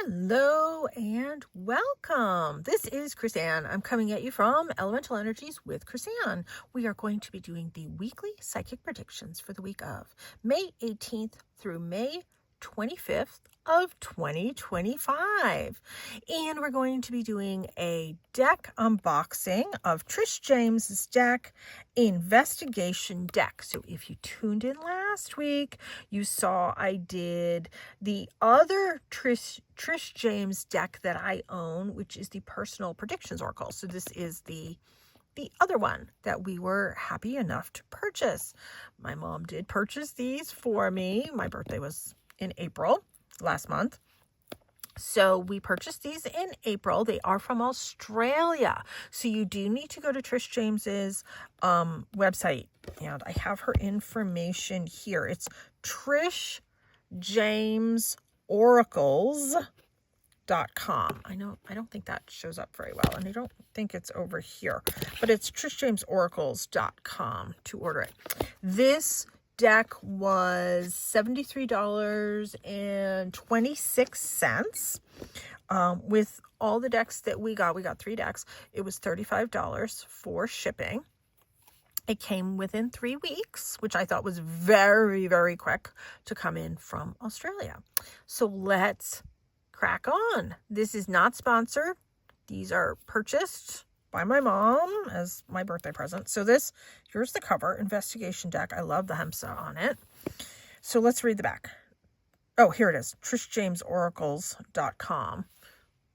Hello and welcome. This is Chris-Anne. I'm coming at you from Elemental Energies with Chris-Anne. We are going to be doing the weekly psychic predictions for the week of May 18th through May 25th of 2025. And we're going to be doing a deck unboxing of Trish James's deck, Investigation Deck. So if you tuned in last week, you saw I did the other Trish James deck that I own, which is the Personal Predictions Oracle. So this is the other one that we were happy enough to purchase. My mom did purchase these for me. My birthday was in April last month. So we purchased these in April. They are from Australia. So you do need to go to Trish James's website. And I have her information here. It's TrishJamesOracles.com. I don't think that shows up very well, and I don't think it's over here, but it's TrishJamesOracles.com to order it. This deck was $73.26. With all the decks that we got 3 decks. It was $35 for shipping. It came within 3 weeks, which I thought was very, very quick to come in from Australia. So let's crack on. This is not sponsored. These are purchased by my mom as my birthday present. So here's the cover, Investigation Deck. I love the Hemsa on it. So let's read the back. Oh, here it is. TrishJamesOracles.com.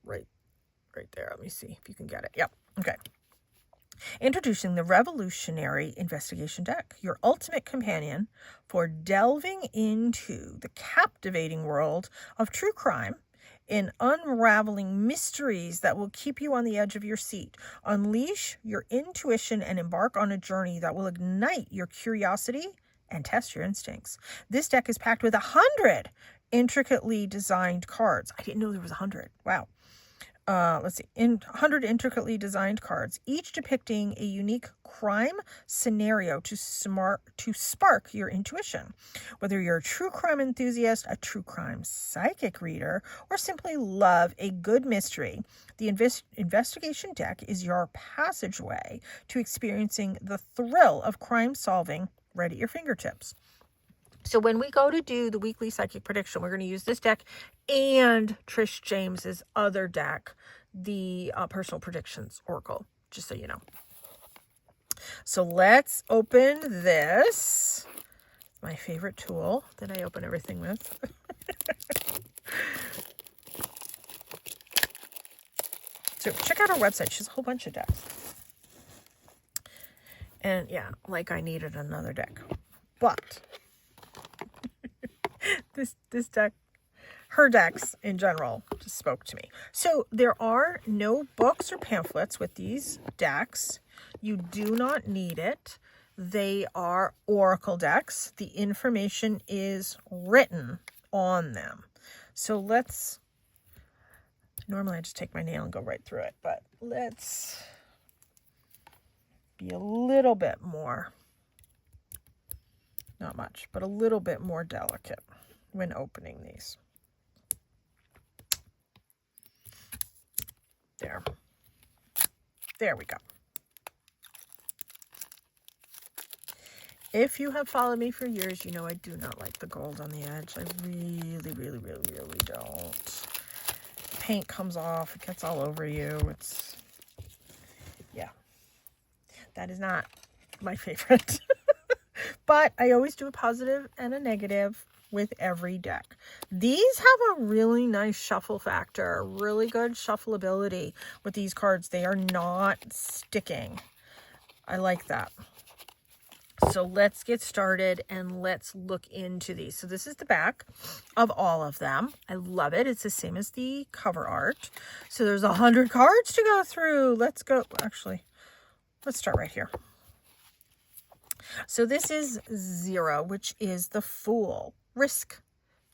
Right there. Let me see if you can get it. Yep. Okay. Introducing the revolutionary Investigation Deck, your ultimate companion for delving into the captivating world of true crime in unraveling mysteries that will keep you on the edge of your seat. Unleash your intuition and embark on a journey that will ignite your curiosity and test your instincts. This deck is packed with 100 intricately designed cards. I didn't know there was 100. Wow. Let's see, 100 intricately designed cards, each depicting a unique crime scenario to spark your intuition. Whether you're a true crime enthusiast, a true crime psychic reader, or simply love a good mystery, the Investigation Deck is your passageway to experiencing the thrill of crime solving right at your fingertips. So when we go to do the weekly psychic prediction, we're going to use this deck and Trish James's other deck, the Personal Predictions Oracle, just so you know. So let's open this. My favorite tool that I open everything with. So check out our website. She has a whole bunch of decks. And yeah, like I needed another deck. But this deck, her decks in general, just spoke to me. So there are no books or pamphlets with these decks. You do not need it. They are oracle decks. The information is written on them. So normally I just take my nail and go right through it, but let's be a little bit more, not much, but a little bit more delicate when opening these. There we go. If you have followed me for years, you know I do not like the gold on the edge. I really, really, really, really don't. Paint comes off. It gets all over you. Yeah. That is not my favorite. But I always do a positive and a negative with every deck. These have a really nice shuffle factor, really good shuffleability with these cards. They are not sticking. I like that. So let's get started and let's look into these. So this is the back of all of them. I love it. It's the same as the cover art. So there's 100 cards to go through. Let's start right here. So this is 0, which is the Fool, risk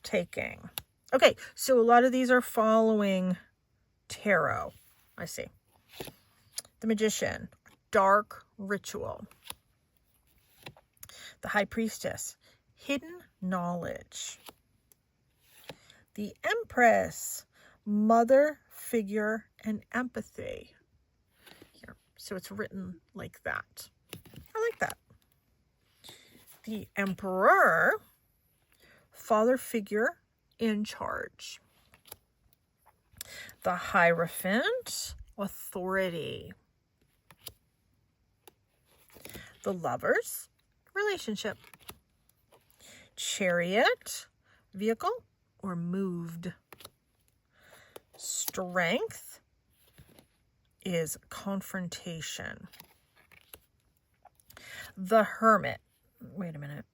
taking. Okay, so a lot of these are following tarot. I see. The Magician, dark ritual. The High Priestess, hidden knowledge. The Empress, mother figure and empathy. Here, so it's written like that. I like that. The emperor, father figure in charge. The Hierophant, authority. The Lovers, relationship. Chariot, vehicle or moved. Strength is confrontation. The Hermit. Wait a minute.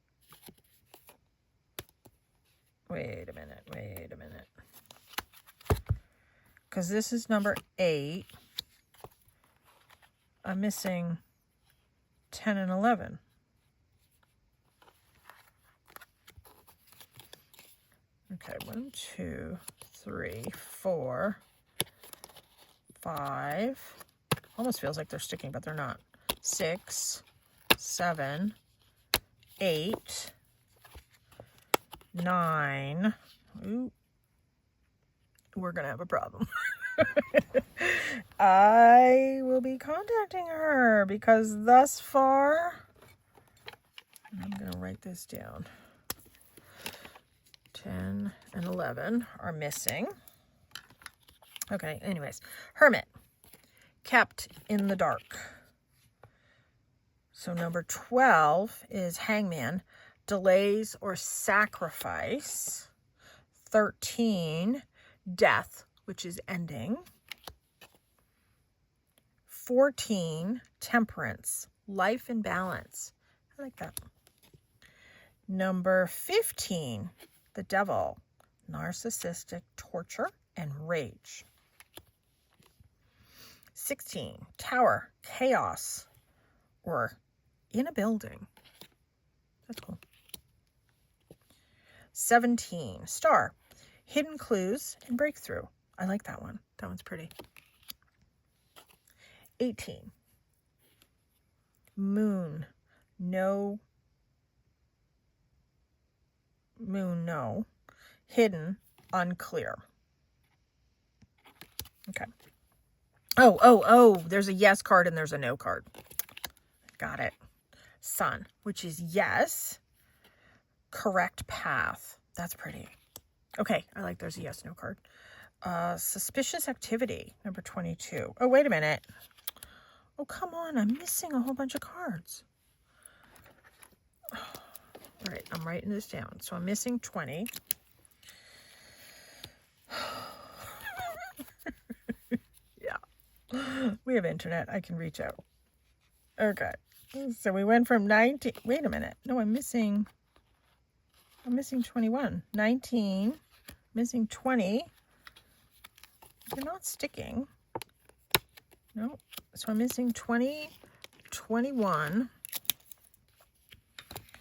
Because this is number 8. I'm missing 10 and 11. Okay, 1, 2, 3, 4, 5. Almost feels like they're sticking, but they're not. 6, 7, 8, 9. Ooh. We're going to have a problem. I will be contacting her because thus far, I'm going to write this down. 10 and 11 are missing. Okay, anyways. Hermit, kept in the dark. So number 12 is hangman, delays or sacrifice. 13, death, which is ending. 14, temperance, life in balance. I like that. Number 15, the devil, narcissistic torture and rage. 16, tower, chaos, or in a building. That's cool. 17, star, hidden clues and breakthrough. I like that one. That one's pretty. 18, moon, no, moon, no, hidden, unclear. Okay. Oh, there's a yes card and there's a no card. Got it. Sun, which is yes, correct path. That's pretty. Okay, I like there's a yes, no card. Suspicious activity, number 22. Oh, wait a minute. Oh, come on. I'm missing a whole bunch of cards. All right, I'm writing this down. So I'm missing 20. Yeah. We have internet. I can reach out. Okay. So we went from 19. Wait a minute. No, I'm missing 21. 19. Missing 20. They're not sticking. No. So I'm missing 20, 21.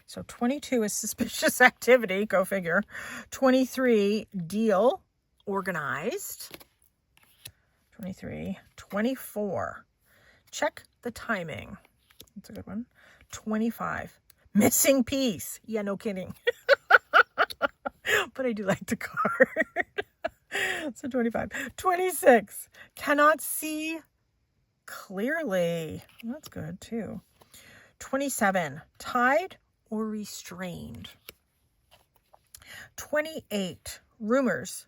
So 22 is suspicious activity. Go figure. 23, deal, organized. 23. 24, check the timing. That's a good one. 25, missing piece. Yeah, no kidding. But I do like the card. So 25. 26, cannot see clearly. That's good too. 27, tied or restrained. 28, rumors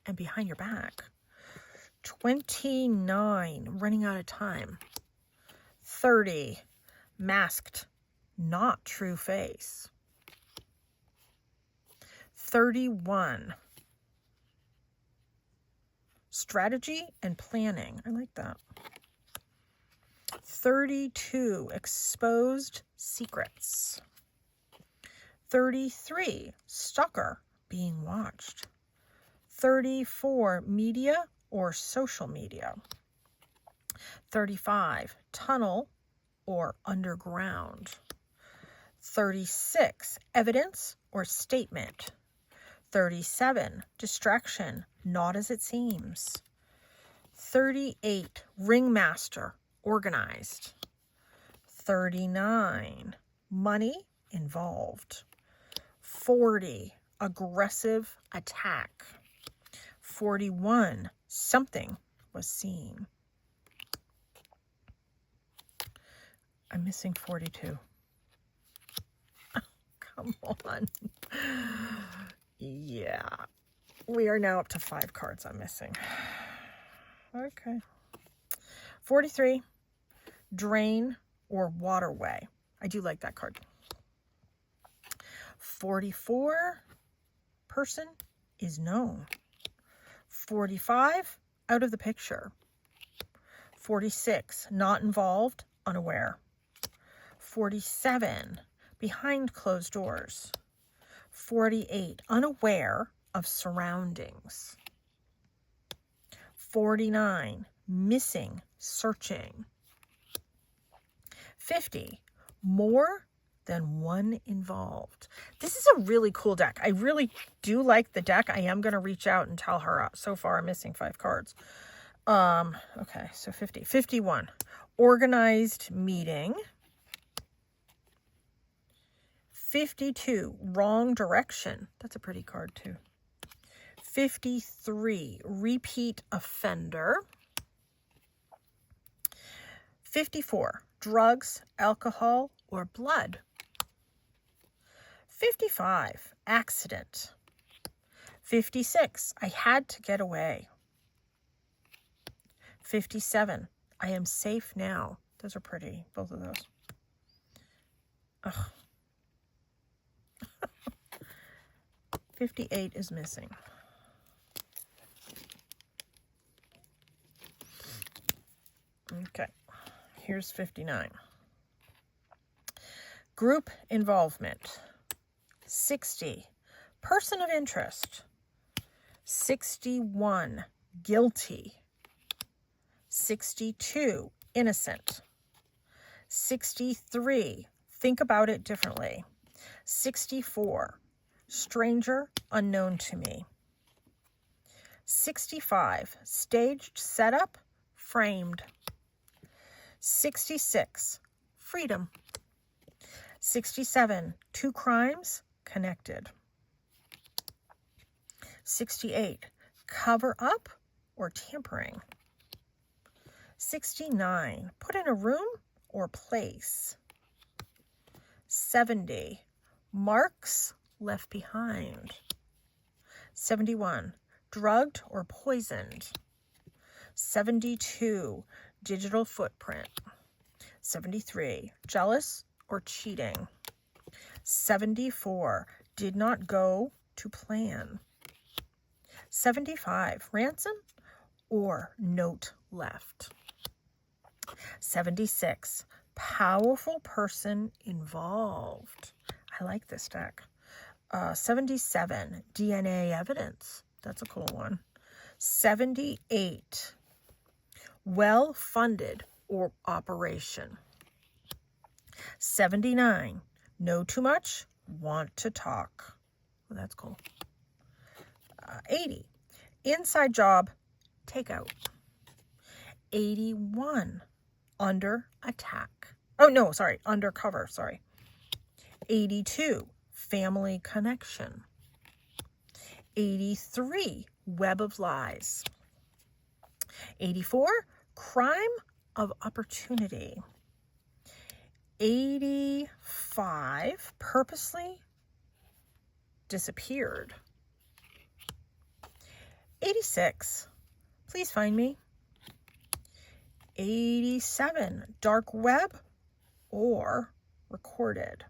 and behind your back. 29, running out of time. 30, masked, not true face. 31, strategy and planning. I like that. 32, exposed secrets. 33, stalker, being watched. 34, media or social media. 35, tunnel or underground. 36, evidence or statement. 37, distraction, not as it seems. 38, ringmaster, organized. 39, money involved. 40, aggressive attack. 41. Something was seen. I'm missing 42. Oh, come on. Yeah. We are now up to 5 cards I'm missing. Okay. 43. Drain or waterway. I do like that card. 44. Person is known. 45. Out of the picture. 46. Not involved. Unaware. 47. Behind closed doors. 48. Unaware of surroundings. 49. Missing. Searching. 50. More than one involved. This is a really cool deck. I really do like the deck. I am going to reach out and tell her. So far, I'm missing 5 cards. Okay, so 50. 51. Organized meeting. 52. Wrong direction. That's a pretty card, too. 53. Repeat offender. 54. Drugs, alcohol, or blood. 55. Accident. 56. I had to get away. 57. I am safe now. Those are pretty, both of those. Ugh. 58 is missing. Okay, here's 59. Group involvement. 60. Person of interest. 61. Guilty. 62. Innocent. 63. Think about it differently. 64. Stranger, unknown to me. 65. Staged setup, framed. 66. Freedom. 67. 2 crimes, connected. 68. Cover up or tampering. 69. Put in a room or place. 70. Marks left behind. 71. Drugged or poisoned. 72. Digital footprint. 73. Jealous or cheating. 74. Did not go to plan. 75. Ransom or note left. 76. Powerful person involved. I like this deck. 77. DNA evidence. That's a cool one. 78. Well-funded or operation. 79. Know too much, want to talk. Well, that's cool. 80. Inside job, takeout. 81. Under attack. Oh, no, sorry. Undercover, sorry. 82. Family connection. 83. Web of lies. 84. Crime of opportunity. 85. Purposely disappeared. 86. Please find me. 87. Dark web or recorded.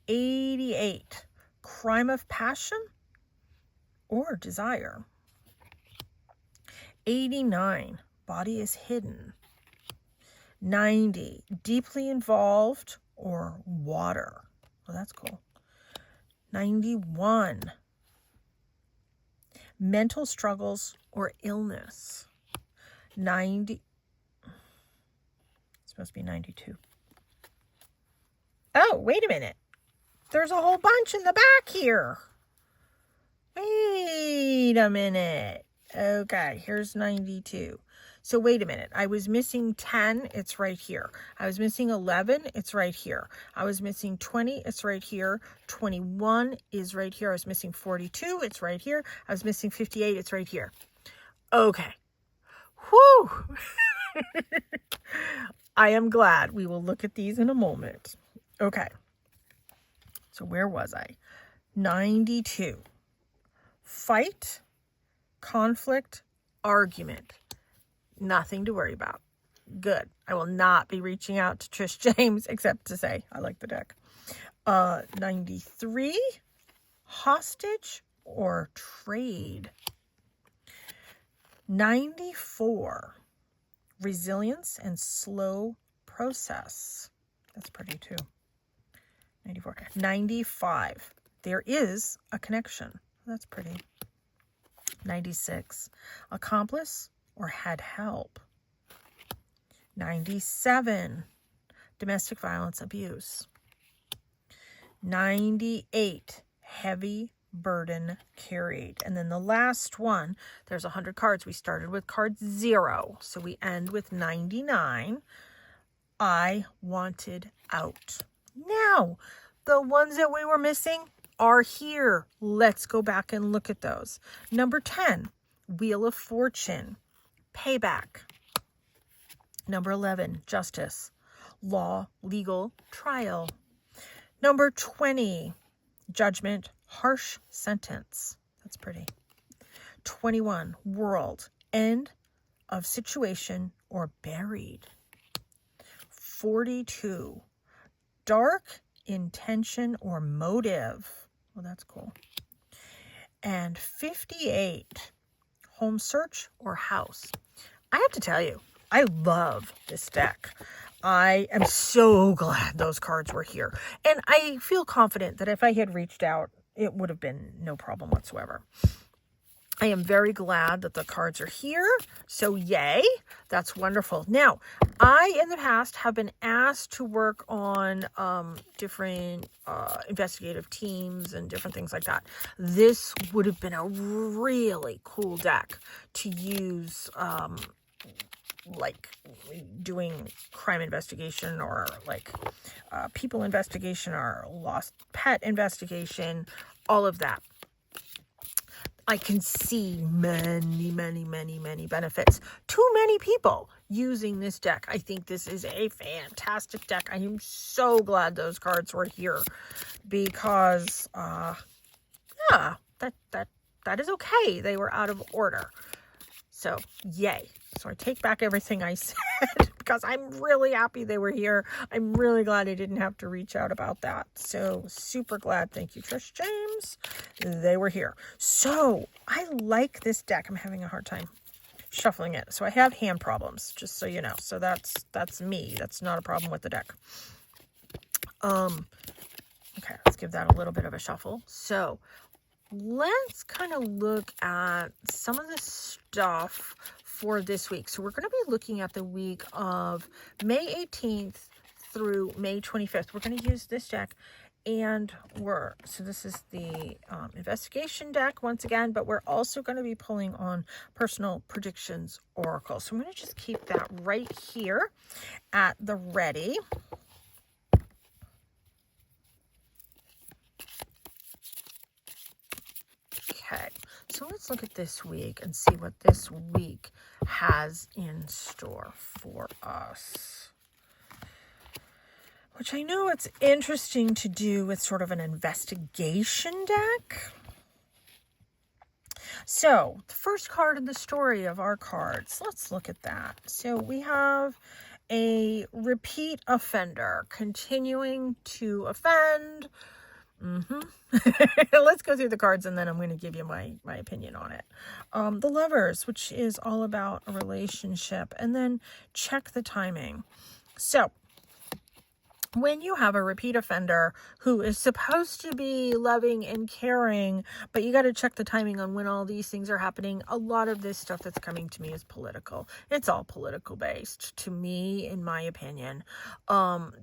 88. Crime of passion or desire. 89. Body is hidden. 90. Deeply involved or water. Well, that's cool. 91. Mental struggles or illness. 90. It's supposed to be 92. Oh, wait a minute. There's a whole bunch in the back here. Wait a minute. Okay, here's 92. So wait a minute. I was missing 10. It's right here. I was missing 11. It's right here. I was missing 20. It's right here. 21 is right here. I was missing 42. It's right here. I was missing 58. It's right here. Okay. Whew. I am glad. We will look at these in a moment. Okay. So where was I? 92. Fight, conflict, argument. Nothing to worry about. Good. I will not be reaching out to Trish James except to say I like the deck. 93. Hostage or trade. 94. Resilience and slow process. That's pretty too. 94. 95. There is a connection. That's pretty. 96. Accomplice or had help. 97. Domestic violence abuse. 98. Heavy burden carried. And then the last one, there's 100 cards. We started with card 0. So we end with 99. I wanted out. Now, the ones that we were missing are here. Let's go back and look at those. Number 10, Wheel of Fortune, payback. Number 11, justice, law, legal, trial. Number 20, judgment, harsh sentence. That's pretty. 21, world, end of situation or buried. 42, dark intention or motive. Well, that's cool. And 58, home search or house. I have to tell you, I love this deck. I am so glad those cards were here. And I feel confident that if I had reached out, it would have been no problem whatsoever. I am very glad that the cards are here. So yay, that's wonderful. Now, I in the past have been asked to work on different investigative teams and different things like that. This would have been a really cool deck to use like doing crime investigation or like people investigation or lost pet investigation, all of that. I can see many benefits. Too many people using this deck. I think this is a fantastic deck. I am so glad those cards were here because, yeah, that is okay. They were out of order. So, yay. So I take back everything I said because I'm really happy they were here. I'm really glad I didn't have to reach out about that. So super glad. Thank you, Trish James. They were here. So I like this deck. I'm having a hard time shuffling it. So I have hand problems, just so you know. So that's me. That's not a problem with the deck. Okay, let's give that a little bit of a shuffle. So let's kind of look at some of the stuff for this week. So we're going to be looking at the week of May 18th through May 25th. We're going to use this deck, and so this is the investigation deck once again, but we're also going to be pulling on personal predictions oracle. So I'm going to just keep that right here at the ready. Okay, so let's look at this week and see what this week has in store for us. Which I know it's interesting to do with sort of an investigation deck. So, the first card in the story of our cards, let's look at that. So, we have a repeat offender continuing to offend. Let's go through the cards and then I'm going to give you my opinion on it. The Lovers, which is all about a relationship, and then check the timing. So when you have a repeat offender who is supposed to be loving and caring, but you got to check the timing on when all these things are happening. A lot of this stuff that's coming to me is political. It's all political based to me, in my opinion.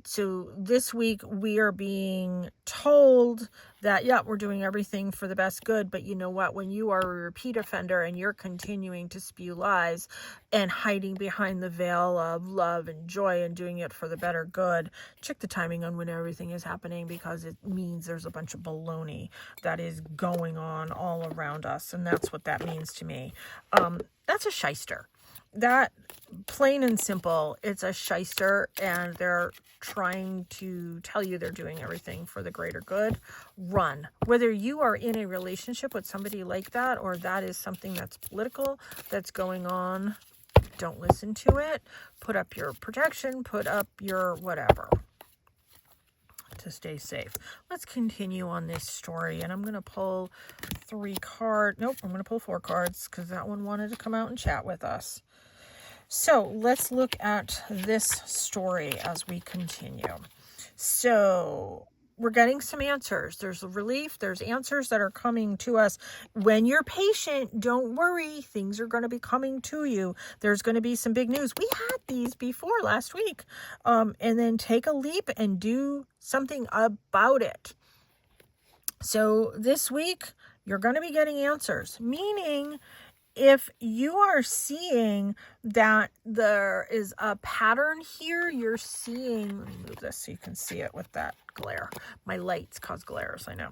So this week we are being told that, yeah, we're doing everything for the best good. But you know what? When you are a repeat offender and you're continuing to spew lies and hiding behind the veil of love and joy and doing it for the better good, check the timing on when everything is happening, because it means there's a bunch of baloney that is going on all around us. And that's what that means to me. That's a shyster. That, plain and simple, it's a shyster, and they're trying to tell you they're doing everything for the greater good. Run. Whether you are in a relationship with somebody like that, or that is something that's political that's going on, don't listen to it. Put up your protection, put up your whatever to stay safe. Let's continue on this story, and I'm going to pull 3 cards. Nope, I'm going to pull 4 cards because that one wanted to come out and chat with us. So let's look at this story as we continue. So we're getting some answers. There's relief. There's answers that are coming to us. When you're patient, don't worry. Things are going to be coming to you. There's going to be some big news. We had these before last week. And then take a leap and do something about it. So this week, you're going to be getting answers, meaning if you are seeing that there is a pattern here, you're seeing, let me move this so you can see it with that glare. My lights cause glares, I know.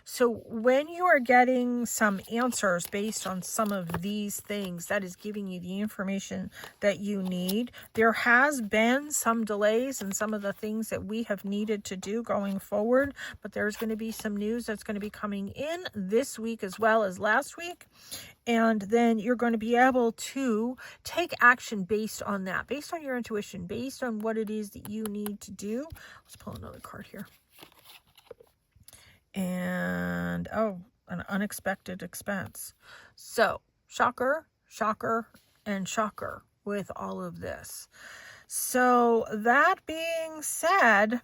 So when you are getting some answers based on some of these things, that is giving you the information that you need. There has been some delays in some of the things that we have needed to do going forward, but there's going to be some news that's going to be coming in this week as well as last week. And then you're going to be able to take action based on that, based on your intuition, based on what it is that you need to do. Let's pull another card here. And, oh, an unexpected expense. So, shocker, shocker, and shocker with all of this. So, that being said,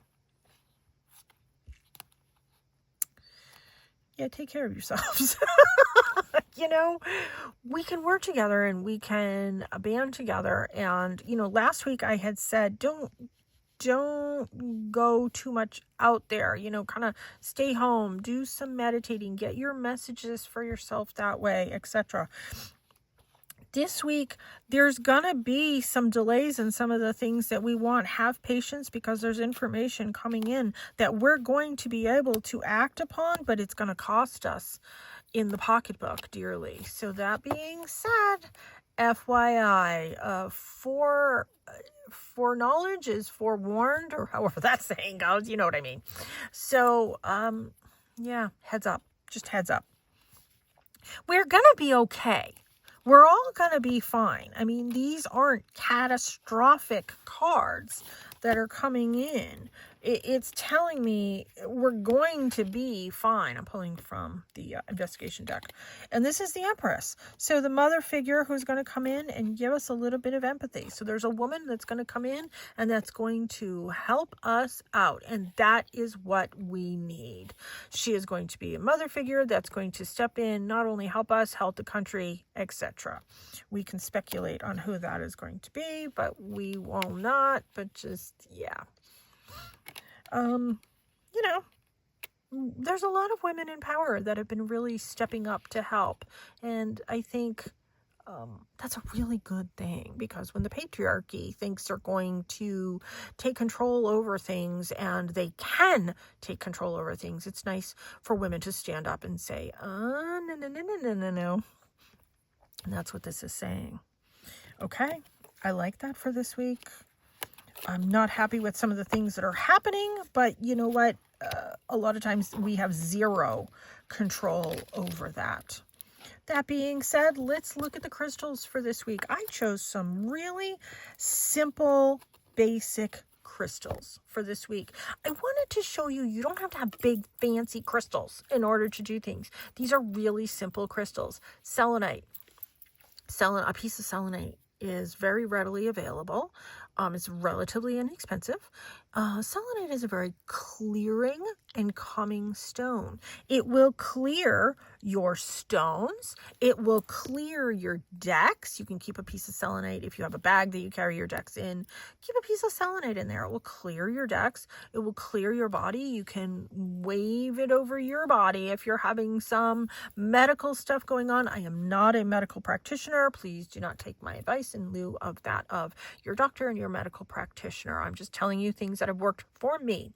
yeah, take care of yourselves. You know, we can work together and we can band together. And, you know, last week I had said, don't go too much out there, you know, kind of stay home, do some meditating, get your messages for yourself that way, etc. This week, there's going to be some delays in some of the things that we want. Have patience, because there's information coming in that we're going to be able to act upon, but it's going to cost us in the pocketbook dearly. So that being said, FYI, foreknowledge is forewarned, or however that saying goes, you know what I mean. So, yeah, heads up, just heads up. We're going to be okay. We're all going to be fine. I mean, these aren't catastrophic cards that are coming in. It's telling me we're going to be fine. I'm pulling from the investigation deck. And this is the Empress. So the mother figure who's going to come in and give us a little bit of empathy. So there's a woman that's going to come in and that's going to help us out. And that is what we need. She is going to be a mother figure that's going to step in, not only help us, help the country, etc. We can speculate on who that is going to be, but we will not. But just, yeah. You know, there's a lot of women in power that have been really stepping up to help. And I think that's a really good thing, because when the patriarchy thinks they're going to take control over things, and they can take control over things, it's nice for women to stand up and say, no. And that's what this is saying. Okay, I like that for this week. I'm not happy with some of the things that are happening, but you know what? A lot of times we have zero control over that. That being said, let's look at the crystals for this week. I chose some really simple, basic crystals for this week. I wanted to show you, you don't have to have big, fancy crystals in order to do things. These are really simple crystals. Selenite. A piece of selenite is very readily available. It's relatively inexpensive, Selenite is a very clearing and calming stone. It will clear your stones. It will clear your decks. You can keep a piece of selenite if you have a bag that you carry your decks in. Keep a piece of selenite in there. It will clear your decks. It will clear your body. You can wave it over your body if you're having some medical stuff going on. I am not a medical practitioner. Please do not take my advice in lieu of that of your doctor and your medical practitioner. I'm just telling you things that have worked for me.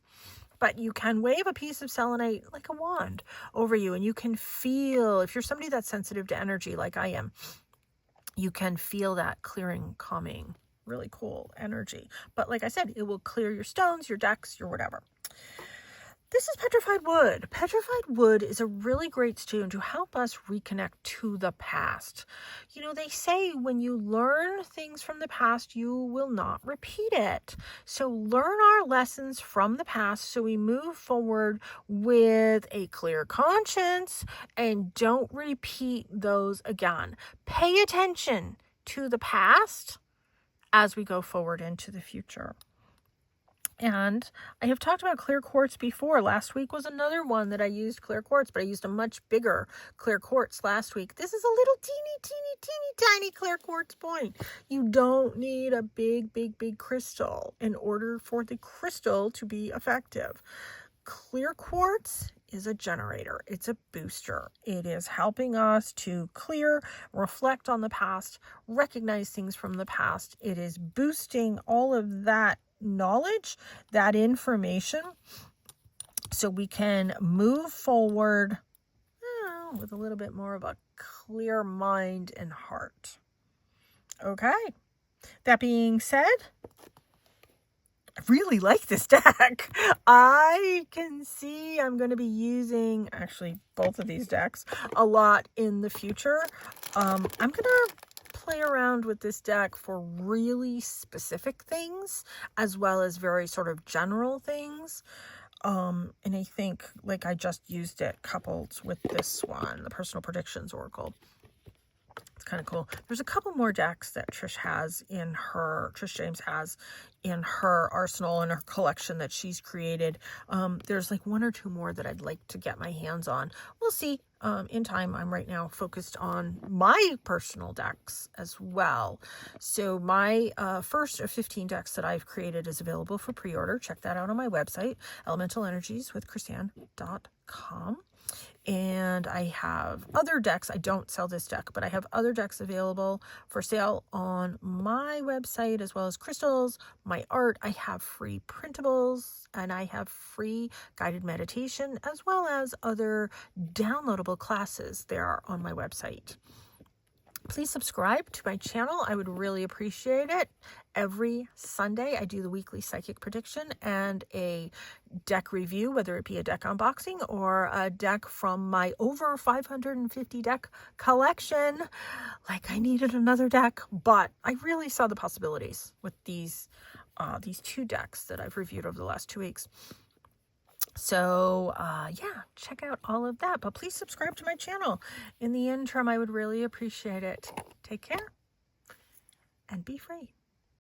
But you can wave a piece of selenite like a wand over you, and you can feel, if you're somebody that's sensitive to energy like I am, you can feel that clearing, calming, really cool energy. But like I said, it will clear your stones, your decks, your whatever. This is petrified wood. Petrified wood is a really great stone to help us reconnect to the past. You know, they say when you learn things from the past, you will not repeat it. So learn our lessons from the past so we move forward with a clear conscience and don't repeat those again. Pay attention to the past as we go forward into the future. And I have talked about clear quartz before. Last week was another one that I used clear quartz, but I used a much bigger clear quartz last week. This is a little teeny tiny clear quartz point. You don't need a big crystal in order for the crystal to be effective. Clear quartz is a generator. It's a booster. It is helping us to clear, reflect on the past, recognize things from the past. It is boosting all of that knowledge, that information, so we can move forward with a little bit more of a clear mind and heart. Okay. That being said, I really like this deck. I can see I'm going to be using actually both of these decks a lot in the future. I'm going to play around with this deck for really specific things as well as very sort of general things. And I think like I just used it coupled with this one, the Personal Predictions Oracle. It's kind of cool. There's a couple more decks that Trish James has in her arsenal, in her collection that she's created. There's like one or two more that I'd like to get my hands on. We'll see in time. I'm right now focused on my personal decks as well. So my first of 15 decks that I've created is available for pre-order. Check that out on my website, elementalenergieswithchristiane.com. And I have other decks. I don't sell this deck, but I have other decks available for sale on my website, as well as crystals, my art. I have free printables, and I have free guided meditation, as well as other downloadable classes there on my website. Please subscribe to my channel. I would really appreciate it. Every Sunday, I do the weekly psychic prediction and a deck review, whether it be a deck unboxing or a deck from my over 550 deck collection. Like I needed another deck, but I really saw the possibilities with these two decks that I've reviewed over the last 2 weeks. So, yeah, check out all of that. But please subscribe to my channel. In the interim, I would really appreciate it. Take care and be free.